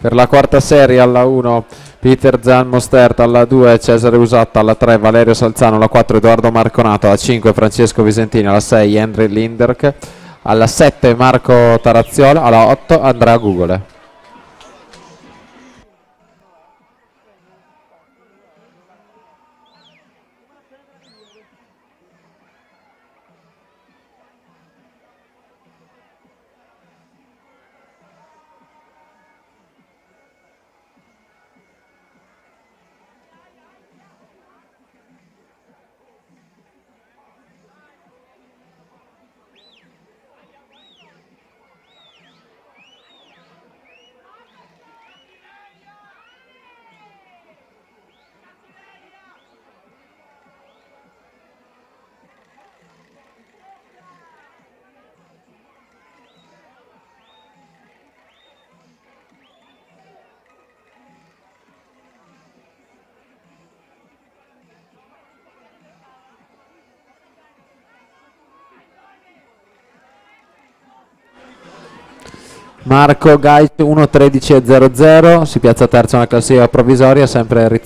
Per la quarta serie alla 1 Peter Zan Mostert, alla 2 Cesare Usatta, alla 3 Valerio Salzano, alla 4 Edoardo Marconato, alla 5 Francesco Visentini, alla 6 Henry Linderk, alla 7 Marco Tarazziola, alla 8 Andrea Gugole. Marco Gaic 1.13.00, si piazza terzo nella classifica provvisoria, sempre